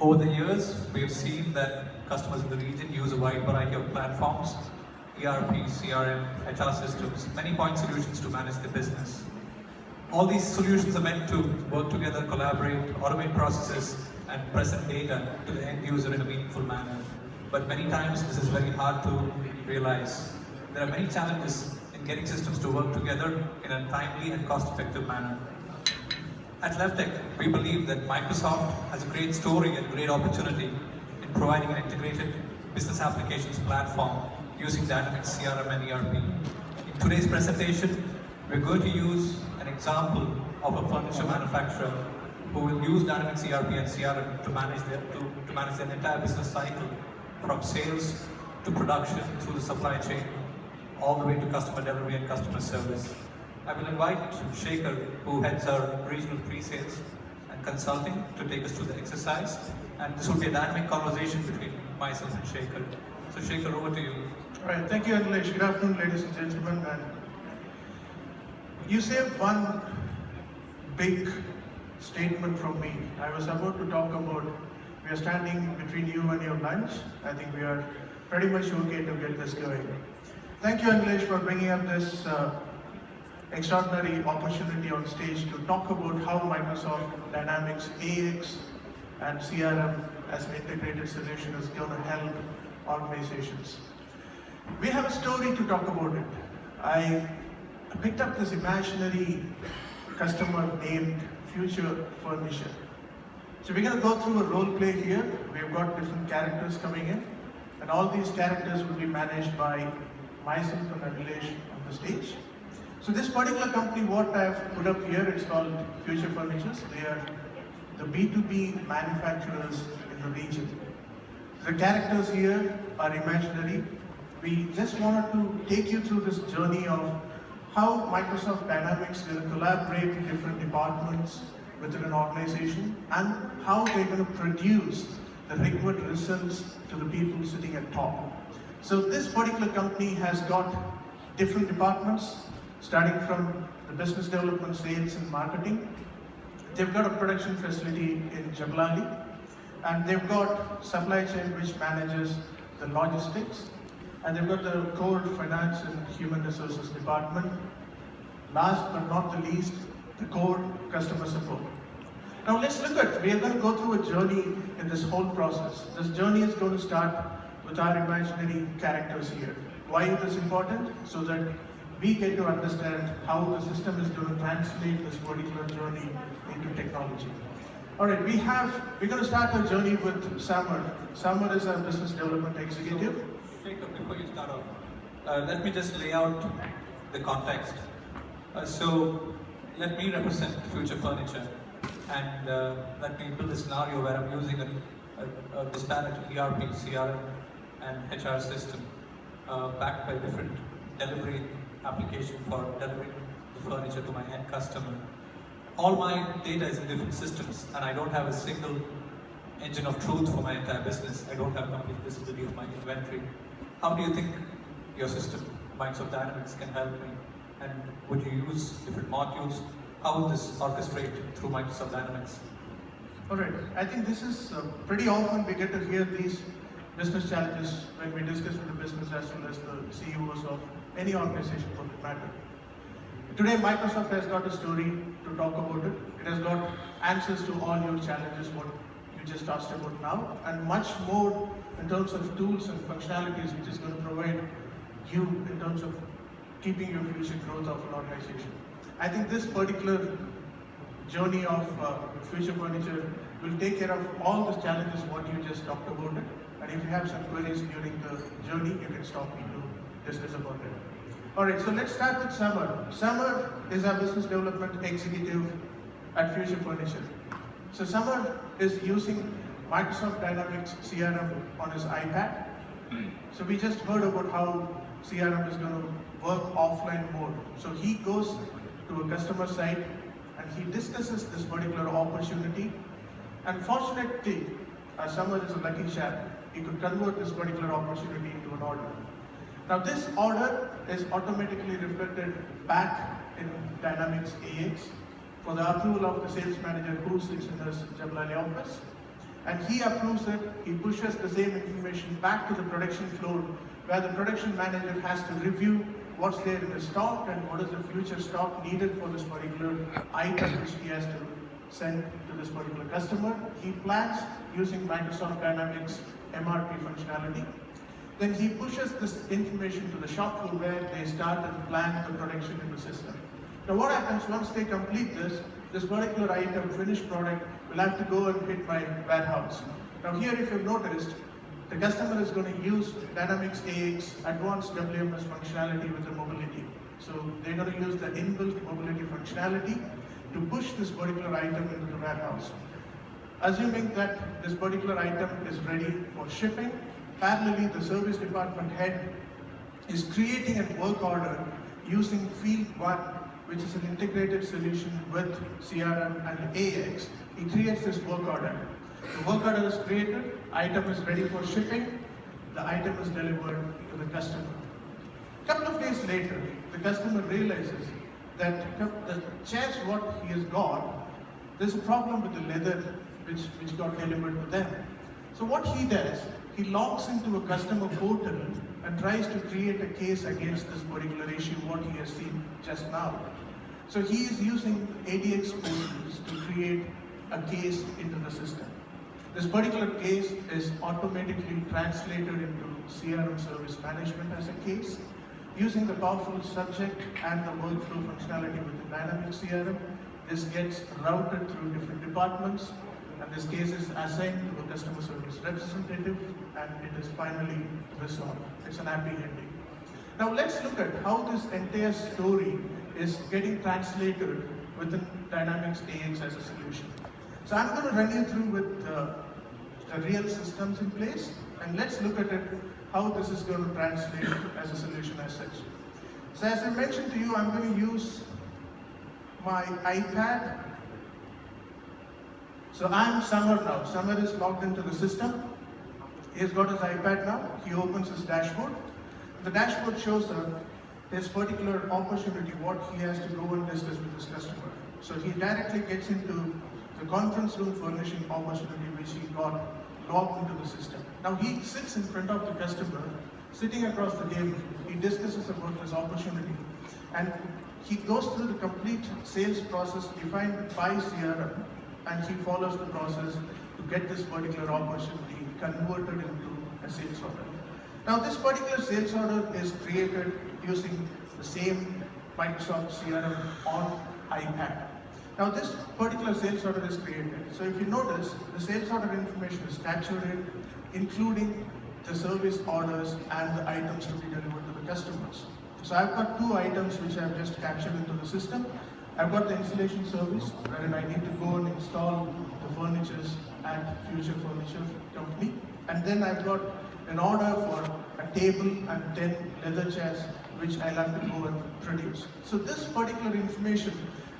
Over the years, we've seen that customers in the region use a wide variety of platforms, ERP, CRM, HR systems, many point solutions to manage their business. All these solutions are meant to work together, collaborate, automate processes, and present data to the end user in a meaningful manner. But many times this is very hard to realize. There are many challenges in getting systems to work together in a timely and cost-effective manner. At LevTech, we believe that Microsoft has a great story and great opportunity in providing an integrated business applications platform using Dynamics CRM and ERP. In today's presentation, we're going to use an example of a furniture manufacturer who will use Dynamics ERP and CRM to manage their entire business cycle, from sales to production through the supply chain, all the way to customer delivery and customer service. I will invite Shekhar, who heads our regional pre-sales and consulting, to take us through the exercise. And this will be a dynamic conversation between myself and Shekhar. So Shekhar, over to you. All right, thank you, Anilesh. Good afternoon, ladies and gentlemen. And you saved one big statement from me. I was about to talk about we are standing between you and your lunch. I think we are pretty much okay to get this going. Thank you, Anilesh, for bringing up this extraordinary opportunity on stage to talk about how Microsoft Dynamics AX and CRM as an integrated solution is going to help organizations. We have a story to talk about it. I picked up this imaginary customer named Future Furniture. So we're going to go through a role play here. We've got different characters coming in, and all these characters will be managed by myself and Anilesh on the stage. So this particular company, what I've put up here, it's called Future Furnitures. They are the B2B manufacturers in the region. The characters here are imaginary. We just wanted to take you through this journey of how Microsoft Dynamics will collaborate with different departments within an organization and how they're going to produce the required results to the people sitting at top. So this particular company has got different departments, starting from the business development, sales and marketing. They've got a production facility in Jabalali, and they've got supply chain which manages the logistics, and they've got the core finance and human resources department. Last but not the least, the core customer support. Now let's look at, we are going to go through a journey in this whole process. This journey is going to start with our imaginary characters here. Why is this important? So that we get to understand how the system is going to translate this particular journey into technology. All right, we're going to start our journey with Samar. Samar is our business development executive. Shekhar, before you start off, let me just lay out the context. So let me represent Future Furniture, and let me build a scenario where I'm using a disparate ERP, CRM, and HR system backed by different delivery application for delivering the furniture to my end customer. All my data is in different systems, and I don't have a single engine of truth for my entire business. I don't have complete visibility of my inventory. How do you think your system, Microsoft Dynamics, can help me? And would you use different modules? How would this orchestrate through Microsoft Dynamics? All right, I think this is pretty often we get to hear these business challenges when we discuss with the business as well as the CEOs of any organization for that matter. Today, Microsoft has got a story to talk about it. It has got answers to all your challenges, what you just asked about now, and much more in terms of tools and functionalities which is going to provide you in terms of keeping your future growth of an organization. I think this particular journey of Future Furniture will take care of all the challenges what you just talked about it. And if you have some queries during the journey, you can stop me to discuss about it. Alright, so let's start with Samar. Samar is our business development executive at Future Furniture. So Samar is using Microsoft Dynamics CRM on his iPad. So we just heard about how CRM is going to work offline mode. So he goes to a customer site and he discusses this particular opportunity. And fortunately, Samar is a lucky chap. He could convert this particular opportunity into an order. Now this order is automatically reflected back in Dynamics AX for the approval of the sales manager who sits in this Jabalali office. and he approves it, he pushes the same information back to the production floor, where the production manager has to review what's there in the stock and what is the future stock needed for this particular item which he has to send to this particular customer. He plans using Microsoft Dynamics MRP functionality. Then he pushes this information to the shop floor where they start and plan the production in the system. Now what happens once they complete this particular item, finished product, will have to go and hit my warehouse. Now here, if you've noticed, the customer is going to use Dynamics AX advanced WMS functionality with the mobility. So they're going to use the inbuilt mobility functionality to push this particular item into the warehouse. Assuming that this particular item is ready for shipping, parallelly the service department head is creating a work order using Field 1, which is an integrated solution with CRM and AX. He creates this work order. The work order is created, item is ready for shipping, the item is delivered to the customer. A couple of days later, the customer realizes that the chairs what he has got, there's a problem with the leather which got delivered to them. So what he does, he logs into a customer portal and tries to create a case against this particular issue, what he has seen just now. So he is using ADX portals to create a case into the system. This particular case is automatically translated into CRM service management as a case. Using the powerful subject and the workflow functionality within Dynamics CRM, this gets routed through different departments, and this case is assigned to a customer service representative, and it is finally resolved. It's an happy ending. Now let's look at how this entire story is getting translated within Dynamics AX as a solution. So I'm going to run you through with the real systems in place, and let's look at it, how this is going to translate as a solution as such. So as I mentioned to you, I'm going to use my iPad. So I'm Samar now. Samar is logged into the system. He's got his iPad now. He opens his dashboard. The dashboard shows his particular opportunity, what he has to go and discuss with his customer. So he directly gets into the conference room furnishing opportunity which he got logged into the system. Now he sits in front of the customer, sitting across the table. He discusses about his opportunity, and he goes through the complete sales process defined by CRM, and he follows the process to get this particular opportunity converted into a sales order. Now this particular sales order is created using the same Microsoft CRM on iPad. Now this particular sales order is created. So if you notice, the sales order information is captured, including the service orders and the items to be delivered to the customers. So I've got two items which I've just captured into the system. I've got the installation service, wherein I need to go and install the furnitures at Future Furniture Company. And then I've got an order for a table and 10 leather chairs, which I'll have to go and produce. So this particular information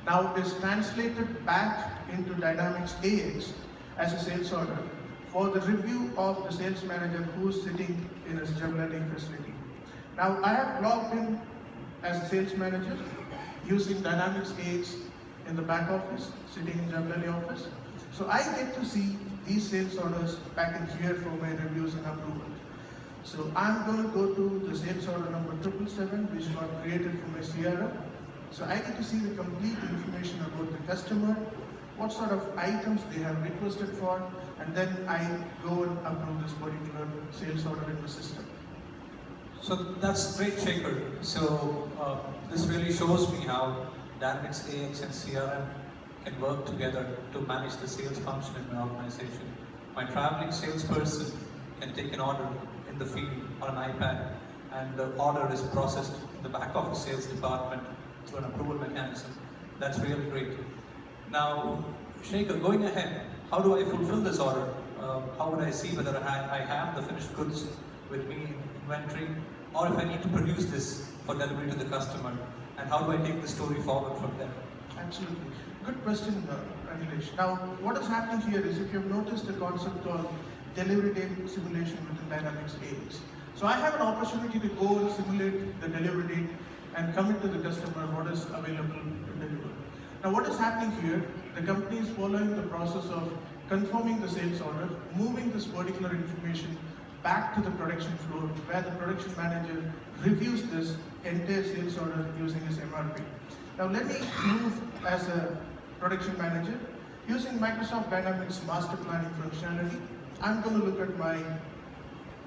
now is translated back into Dynamics AX as a sales order for the review of the sales manager who's sitting in his Jabalani facility. Now I have logged in as a sales manager using Dynamics AX in the back office, sitting in Jabalani office. So I get to see these sales orders back in here for my reviews and approval. So I'm going to go to the sales order number 777, which got created for my CRM. So I get to see the complete information about the customer, what sort of items they have requested for, and then I go and approve this particular sales order in the system. So that's great, Shekhar. So this really shows me how Dynamics AX and CRM can work together to manage the sales function in my organization. My traveling salesperson can take an order in the field on an iPad, and the order is processed in the back office sales department through an approval mechanism. That's really great. Now, Shekhar, going ahead, how do I fulfill this order? How would I see whether I have the finished goods with me in inventory, or if I need to produce this for delivery to the customer? And how do I take the story forward from there? Absolutely. Good question, Anilesh. Now, what is happening here is, if you've noticed the concept called delivery date simulation within Dynamics AX. So I have an opportunity to go and simulate the delivery date and commit to the customer what is available to deliver. Now what is happening here, the company is following the process of confirming the sales order, moving this particular information back to the production floor where the production manager reviews this entire sales order using his MRP. Now let me move as a production manager using Microsoft Dynamics master planning functionality. I'm going to look at my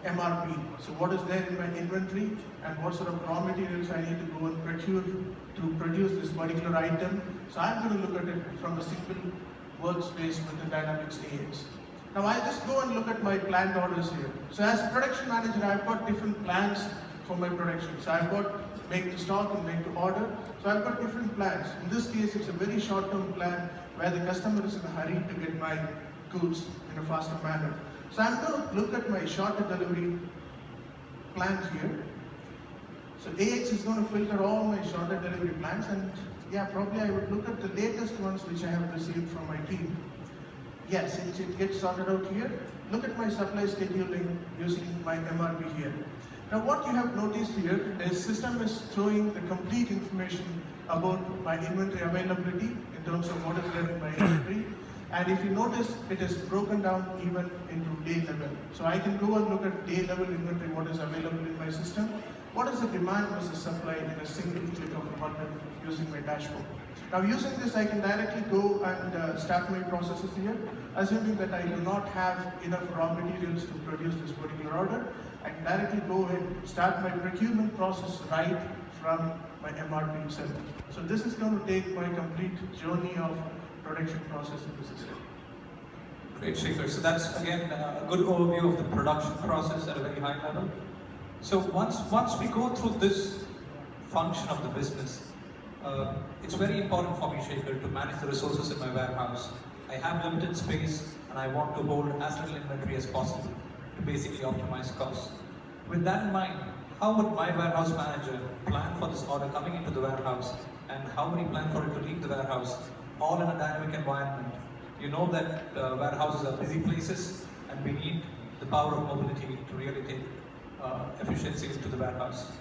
MRP. So what is there in my inventory and what sort of raw materials I need to go and procure to produce this particular item. So I'm going to look at it from a simple workspace within Dynamics AX. Now I'll just go and look at my planned orders here. So as a production manager, I've got different plans for my production. So I've got make to stock and make to order. So I've got different plans. In this case, it's a very short-term plan where the customer is in a hurry to get my goods in a faster manner. So I'm going to look at my shorter delivery plans here. So AX is going to filter all my shorter delivery plans, and yeah, probably I would look at the latest ones which I have received from my team. Yes, it gets sorted out here. Look at my supply scheduling using my MRP here. Now what you have noticed here is system is throwing the complete information about my inventory availability in terms of what is there in my inventory. And if you notice, it is broken down even into day level. So I can go and look at day level inventory, what is available in my system, what is the demand versus supply in a single click of a button using my dashboard. Now using this, I can directly go and start my processes here, assuming that I do not have enough raw materials to produce this particular order. I can directly go ahead and start my procurement process right from my MRP itself. So this is going to take my complete journey of production process in the system. Great, Shekhar. So that's again a good overview of the production process at a very high level. So once we go through this function of the business, it's very important for me, Shekhar, to manage the resources in my warehouse. I have limited space and I want to hold as little inventory as possible to basically optimize costs. With that in mind, how would my warehouse manager plan for this order coming into the warehouse, and how would he plan for it to leave the warehouse, all in a dynamic environment? You know that warehouses are busy places and we need the power of mobility to really take efficiency into the warehouse.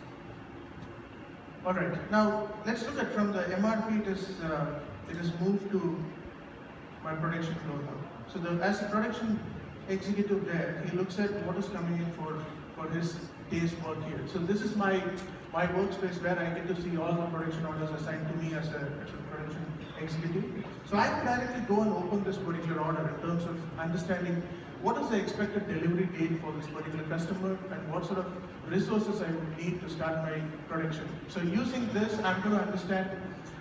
Alright, now let's look at from the MRP, it is moved to my production flow now. So as a production executive there, he looks at what is coming in for his day's work here. So this is my workspace where I get to see all the production orders assigned to me as a production executive. So I can directly go and open this particular order in terms of understanding what is the expected delivery date for this particular customer and what sort of resources I would need to start my production. So using this, I'm going to understand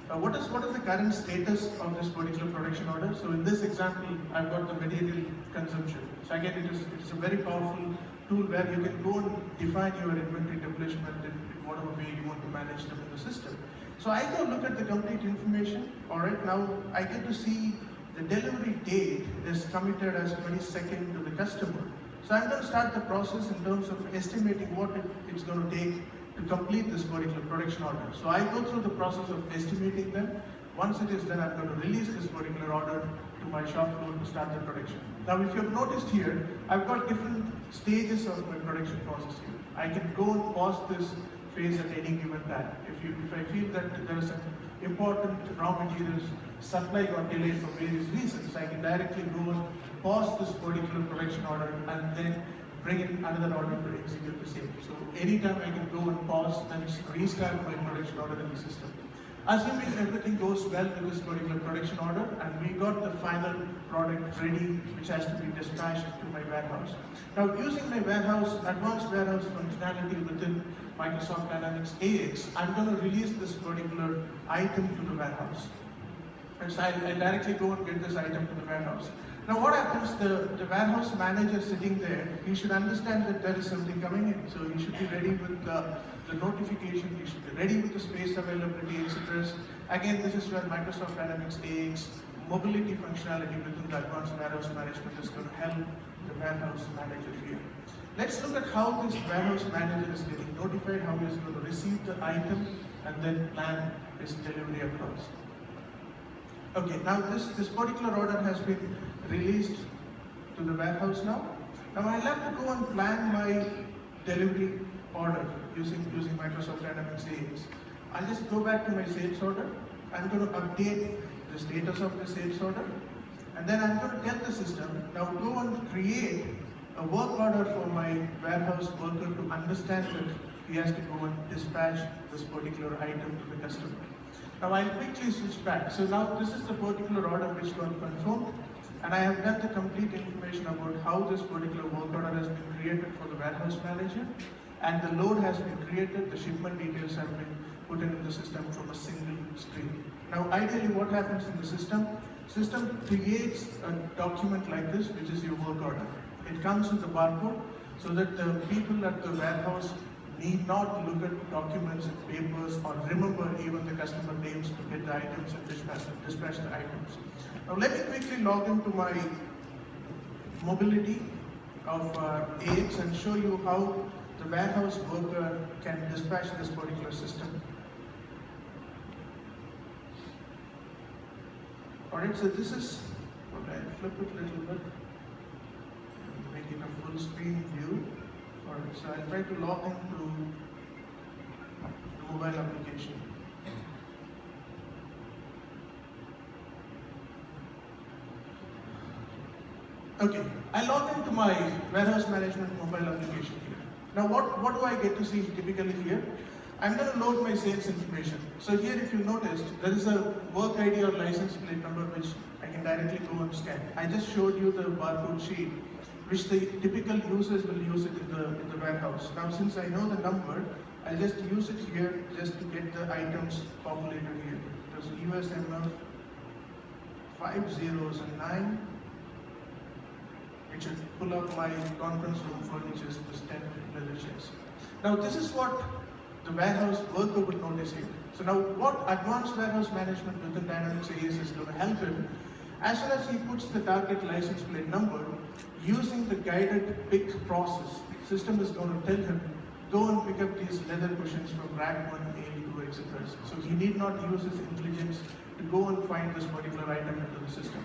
what is the current status of this particular production order. So in this example, I've got the material consumption. So again, it is a very powerful tool where you can go and define your inventory depletion in whatever way you want to manage them in the system. So I go look at the complete information. Alright, now I get to see the delivery date is committed as 22nd to the customer. So I'm going to start the process in terms of estimating what it's going to take to complete this particular production order. So I go through the process of estimating them. Once it is done, I'm going to release this particular order to my shop floor to start the production. Now if you've noticed here, I've got different stages of my production process here. I can go and pause this phase at any given time. If I feel that there is an important raw materials supply got delayed for various reasons, I can directly go and pause this particular production order and then bring in another order to execute the same. So anytime I can go and pause and restart my production order in the system. Assuming everything goes well with this particular production order and we got the final product ready which has to be dispatched to my warehouse. Now using my advanced warehouse functionality within Microsoft Dynamics AX, I'm going to release this particular item to the warehouse. And so I'll directly go and get this item to the warehouse. Now what happens, the warehouse manager sitting there, he should understand that there is something coming in. So he should be ready with the notification, he should be ready with the space availability, etc. Again, this is where Microsoft Dynamics AX mobility functionality within the advanced warehouse management is going to help the warehouse manager here. Let's look at how this warehouse manager is getting notified, how he is going to receive the item and then plan his delivery across. Okay, now this particular order has been released to the warehouse now. Now I'll have to go and plan my delivery order using Microsoft Dynamics AX. I'll just go back to my sales order. I'm going to update the status of the sales order. And then I'm going to tell the system, now go and create a work order for my warehouse worker to understand that he has to go and dispatch this particular item to the customer. Now I'll quickly switch back. So now this is the particular order which got confirmed, and I have done the complete information about how this particular work order has been created for the warehouse manager, and the load has been created, the shipment details have been put in the system from a single screen. Now ideally what happens in the system creates a document like this, which is your work order. It comes with the barcode so that the people at the warehouse need not look at documents and papers or remember even the customer names to get the items and dispatch the items. Now let me quickly log into my mobility of AX and show you how the warehouse worker can dispatch this particular system. Alright, so this is, okay, I'll flip it a little bit, make it a full screen view. Alright, so I'll try to log into the mobile application. Okay, I log into my warehouse management mobile application here. Now what do I get to see typically here? I'm going to load my sales information. So here if you noticed, there is a work ID or license plate number which I can directly go and scan. I just showed you the barcode sheet which the typical users will use it in the warehouse. Now since I know the number, I'll just use it here just to get the items populated here. There's USMF 5009. It should pull up my conference room furnitures, this 10 leather chairs. Now this is what the warehouse worker would notice here. So now what advanced warehouse management within Dynamics AX is going to help him, as soon as he puts the target license plate number, using the guided pick process, system is going to tell him, go and pick up these leather cushions from rack 1, A2, etc. So he need not use his intelligence to go and find this particular item into the system.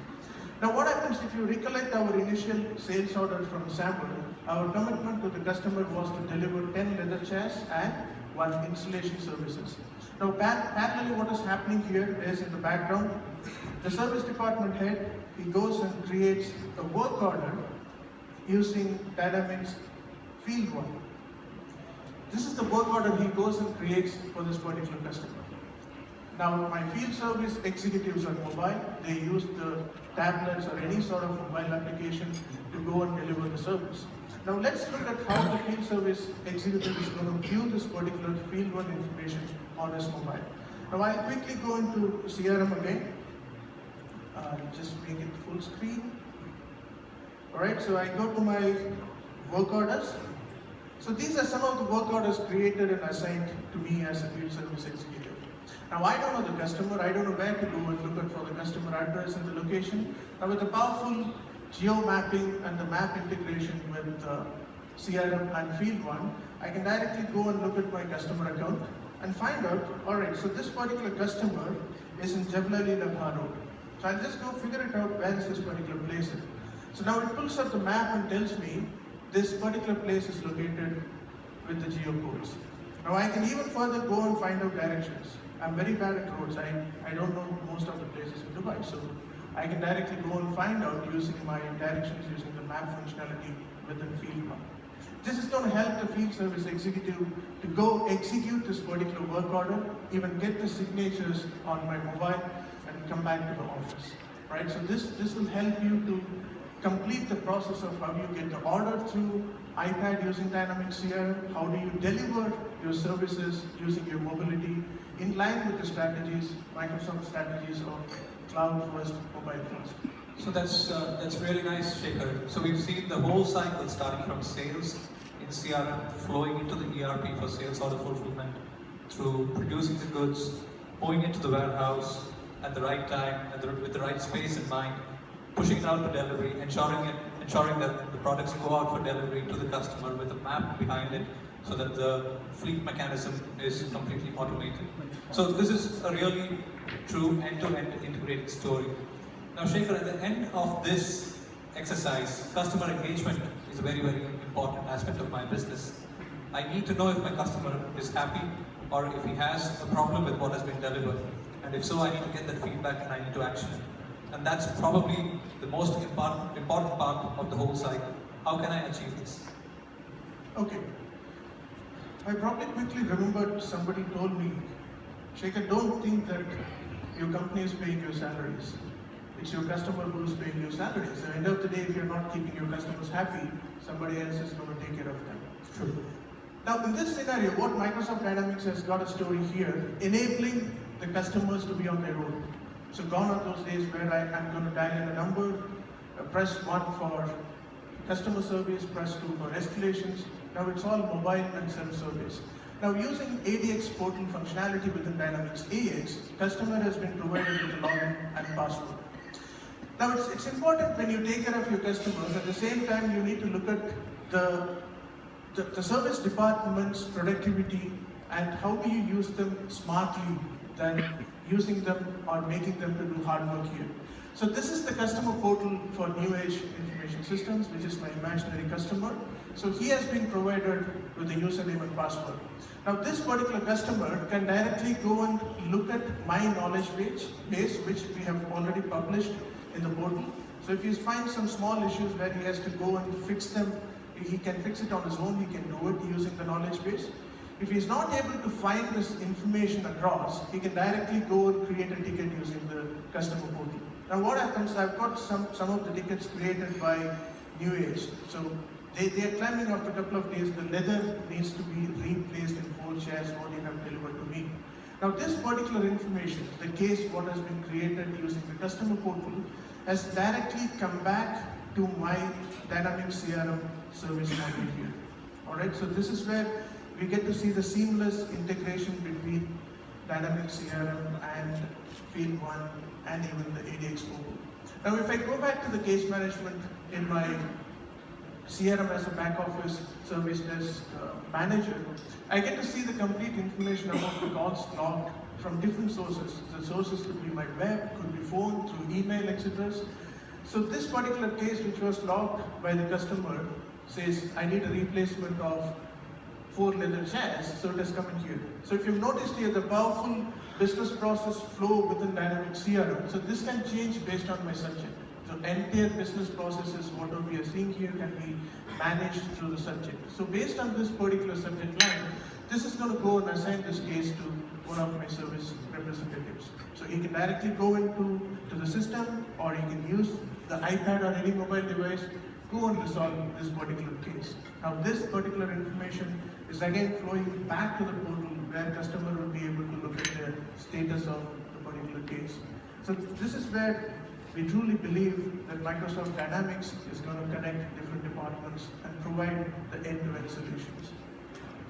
Now what happens if you recollect our initial sales order from sample, our commitment to the customer was to deliver 10 leather chairs and 1 installation services. Now parallelly what is happening here is in the background, the service department head, he goes and creates a work order using Dynamics Field 1. This is the work order he goes and creates for this particular customer. Now my field service executives are mobile, they use the tablets or any sort of mobile application to go and deliver the service. Now let's look at how the field service executive is going to view this particular field 1 information on his mobile. Now I'll quickly go into CRM again, just make it full screen. Alright, so I go to my work orders. So these are some of the work orders created and assigned to me as a field service executive. Now I don't know the customer, I don't know where to go and look at for the customer address and the location. Now with the powerful geo mapping and the map integration with CRM and Field 1, I can directly go and look at my customer account and find out, alright, so this particular customer is in Jabalali Labha Road. So I'll just go figure it out where is this particular place in. So now it pulls up the map and tells me this particular place is located with the geo codes. Now I can even further go and find out directions. I'm very bad at roads. I don't know most of the places in Dubai, so I can directly go and find out using my directions using the map functionality within Field 1. This is going to help the field service executive to go execute this particular work order, even get the signatures on my mobile and come back to the office. Right? So this will help you to complete the process of how you get the order through iPad using Dynamics CRM, how do you deliver your services using your mobility in line with the strategies, Microsoft strategies of cloud first, mobile first. So that's really nice, Shekhar. So we've seen the whole cycle starting from sales in CRM, flowing into the ERP for sales order fulfillment, through producing the goods, moving into the warehouse at the right time, with the right space in mind, pushing it out to delivery, ensuring that the products go out for delivery to the customer with a map behind it, so that the fleet mechanism is completely automated. So this is a really true end-to-end integrated story. Now Shekhar, at the end of this exercise, customer engagement is a very, very important aspect of my business. I need to know if my customer is happy or if he has a problem with what has been delivered. And if so, I need to get that feedback and I need to action it. And that's probably the most important part of the whole cycle. How can I achieve this? Okay. I probably quickly remembered somebody told me, Shekhar, don't think that your company is paying your salaries. It's your customer who's paying your salaries. At the end of the day, if you're not keeping your customers happy, somebody else is going to take care of them. True. Now, in this scenario, what Microsoft Dynamics has got a story here, enabling the customers to be on their own. So gone are those days where I'm going to dial in a number, press 1 for customer service, press 2 for escalations. Now it's all mobile and self-service. Now using ADX portal functionality within Dynamics AX, customer has been provided with a login and password. Now it's important when you take care of your customers, at the same time you need to look at the service department's productivity and how do you use them smartly than using them or making them to do hard work here. So this is the customer portal for New Age Information Systems, which is my imaginary customer. So he has been provided with a username and password. Now this particular customer can directly go and look at my knowledge base, which we have already published in the portal. So if he finds some small issues where he has to go and fix them, he can fix it on his own, he can do it using the knowledge base. If he's not able to find this information across, he can directly go and create a ticket using the customer portal. Now what happens, I've got some of the tickets created by New Age. So they are claiming after a couple of days the leather needs to be replaced in 4 chairs what you have delivered to me. Now this particular information, the case what has been created using the customer portal, has directly come back to my Dynamics CRM service module here. Alright, so this is where we get to see the seamless integration between Dynamics CRM and Field 1 and even the ADX portal. Now if I go back to the case management in my CRM as a back office service desk manager, I get to see the complete information about the calls logged from different sources. The sources could be my web, could be phone, through email, etc. So this particular case which was logged by the customer says I need a replacement of 4 leather chairs, so it has come in here. So if you've noticed here the powerful business process flow within Dynamics CRM, so this can change based on my subject. So entire business processes, whatever we are seeing here, can be managed through the subject. So based on this particular subject line, this is going to go and assign this case to one of my service representatives. So he can directly go into the system, or he can use the iPad or any mobile device, go and resolve this particular case. Now this particular information is again flowing back to the portal where customer will be able to look at the status of the particular case. So this is where we truly believe that Microsoft Dynamics is going to connect different departments and provide the end-to-end solutions.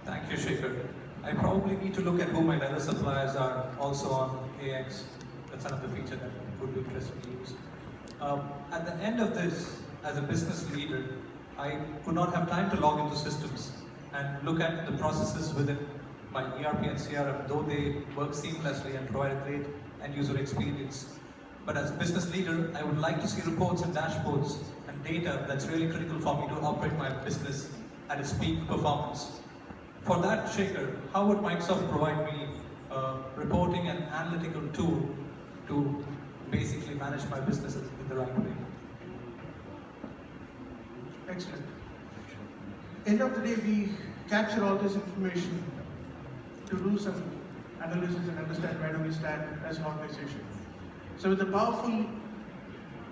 Thank you, Shekhar. I probably need to look at who my other suppliers are also on AX. That's another feature that would be interesting to use. At the end of this, as a business leader, I would not have time to log into systems and look at the processes within my ERP and CRM, though they work seamlessly and provide a great end-user experience. But as a business leader, I would like to see reports and dashboards and data that's really critical for me to operate my business at its peak performance. For that, Shekhar, how would Microsoft provide me a reporting and analytical tool to basically manage my business in the right way? Excellent. End of the day, we capture all this information to do some analysis and understand where do we stand as an organization. So with the powerful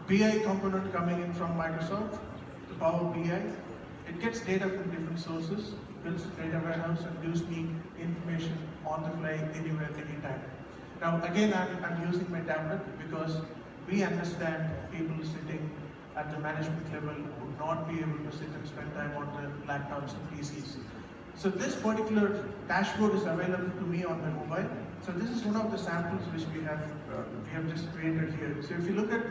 BI component coming in from Microsoft, the Power BI, it gets data from different sources, builds data warehouse and gives me information on the fly, anywhere, anytime. Now again, I'm using my tablet because we understand people sitting at the management level would not be able to sit and spend time on their laptops and PCs. So this particular dashboard is available to me on my mobile. So this is one of the samples which we have just created here. So if you look at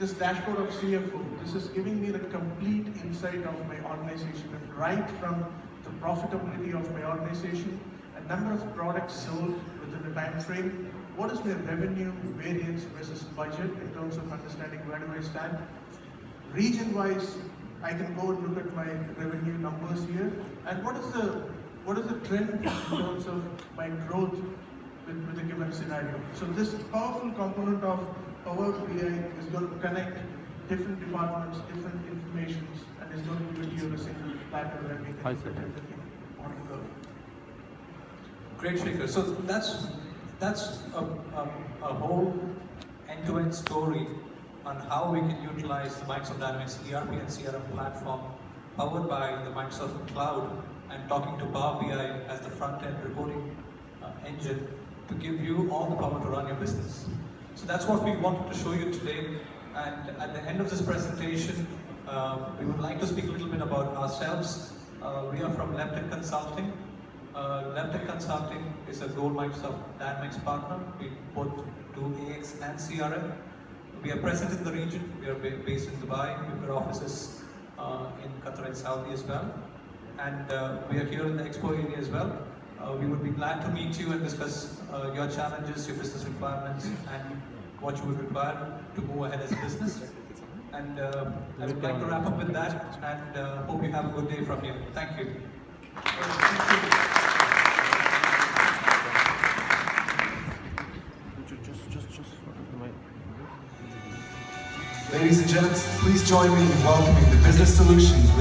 this dashboard of CFO, this is giving me the complete insight of my organization, and right from the profitability of my organization, a number of products sold within the time frame, what is my revenue variance versus budget in terms of understanding where do I stand. Region-wise, I can go and look at my revenue numbers here, and what is the trend in terms of my growth with a given scenario. So this powerful component of Power BI is going to connect different departments, different informations, and is going to give it to you in a single platter where we can put everything on the go. Great, Shekhar. So that's a whole end-to-end story on how we can utilize the Microsoft Dynamics ERP and CRM platform powered by the Microsoft Cloud and talking to Power BI as the front-end reporting engine to give you all the power to run your business. So that's what we wanted to show you today. And at the end of this presentation, we would like to speak a little bit about ourselves. We are from LevTech Consulting. LevTech Consulting is a Gold Microsoft Dynamics partner. We both do AX and CRM. We are present in the region. We are based in Dubai. We've got offices in Qatar and Saudi as well. And we are here in the Expo area as well. We would be glad to meet you and discuss your challenges, your business requirements, and what you would require to move ahead as a business. And I would like to wrap up with that, and hope you have a good day from here. Thank you. Ladies and gents, please join me in welcoming the Business Solutions